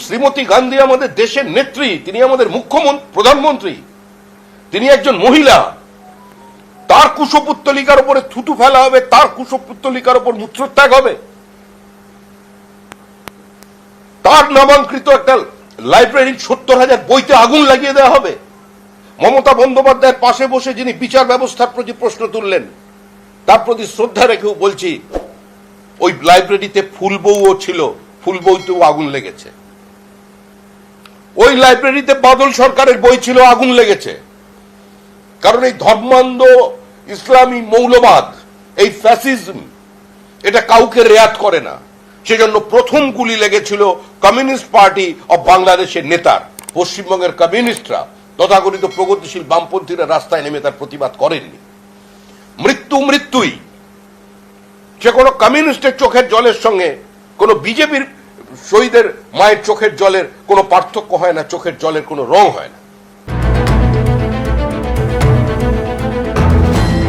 শ্রীমতী গান্ধী আমাদের দেশের নেত্রী, তিনি আমাদের মুখ্যমন্ত্রী, প্রধানমন্ত্রী, তিনি একজন মহিলা। তার কুশপুত্তলিকার উপরে থুতু ফেলা হবে, তার কুশপুত্তলিকার উপর মূত্রত্যাগ হবে, তার নামাঙ্কিত একটা লাইব্রেরির 70,000 বইতে আগুন লাগিয়ে দেওয়া হবে। মমতা বন্দ্যোপাধ্যায়ের পাশে বসে যিনি বিচার ব্যবস্থার প্রতি প্রশ্ন তুললেন, তার প্রতি শ্রদ্ধা রেখেও বলছি, ওই লাইব্রেরিতে ফুলবউও ছিল, ফুলবউতেও আগুন লেগেছে। ওই লাইব্রেরিতে বাদল সরকারের বই ছিল, আগুন লেগেছে। কারণ এই ধর্মান্ধ ইসলামী মৌলবাদ, এই ফ্যাসিজম, এটা কাউকে রেয়াত করে না। সেজন্য প্রথম গুলি লেগেছিল কমিউনিস্ট পার্টি অব বাংলাদেশের নেতার। পশ্চিমবঙ্গের কমিউনিস্টরা, তথাকথিত প্রগতিশীল বামপন্থীরা রাস্তায় নেমে তার প্রতিবাদ করেননি। মৃত্যুই। সে কোনো কমিউনিস্টের চোখের জলের সঙ্গে কোনো বিজেপির শহীদের মায়ের চোখের জলের কোনো পার্থক্য হয় না, চোখের জলের কোনো রং হয় না।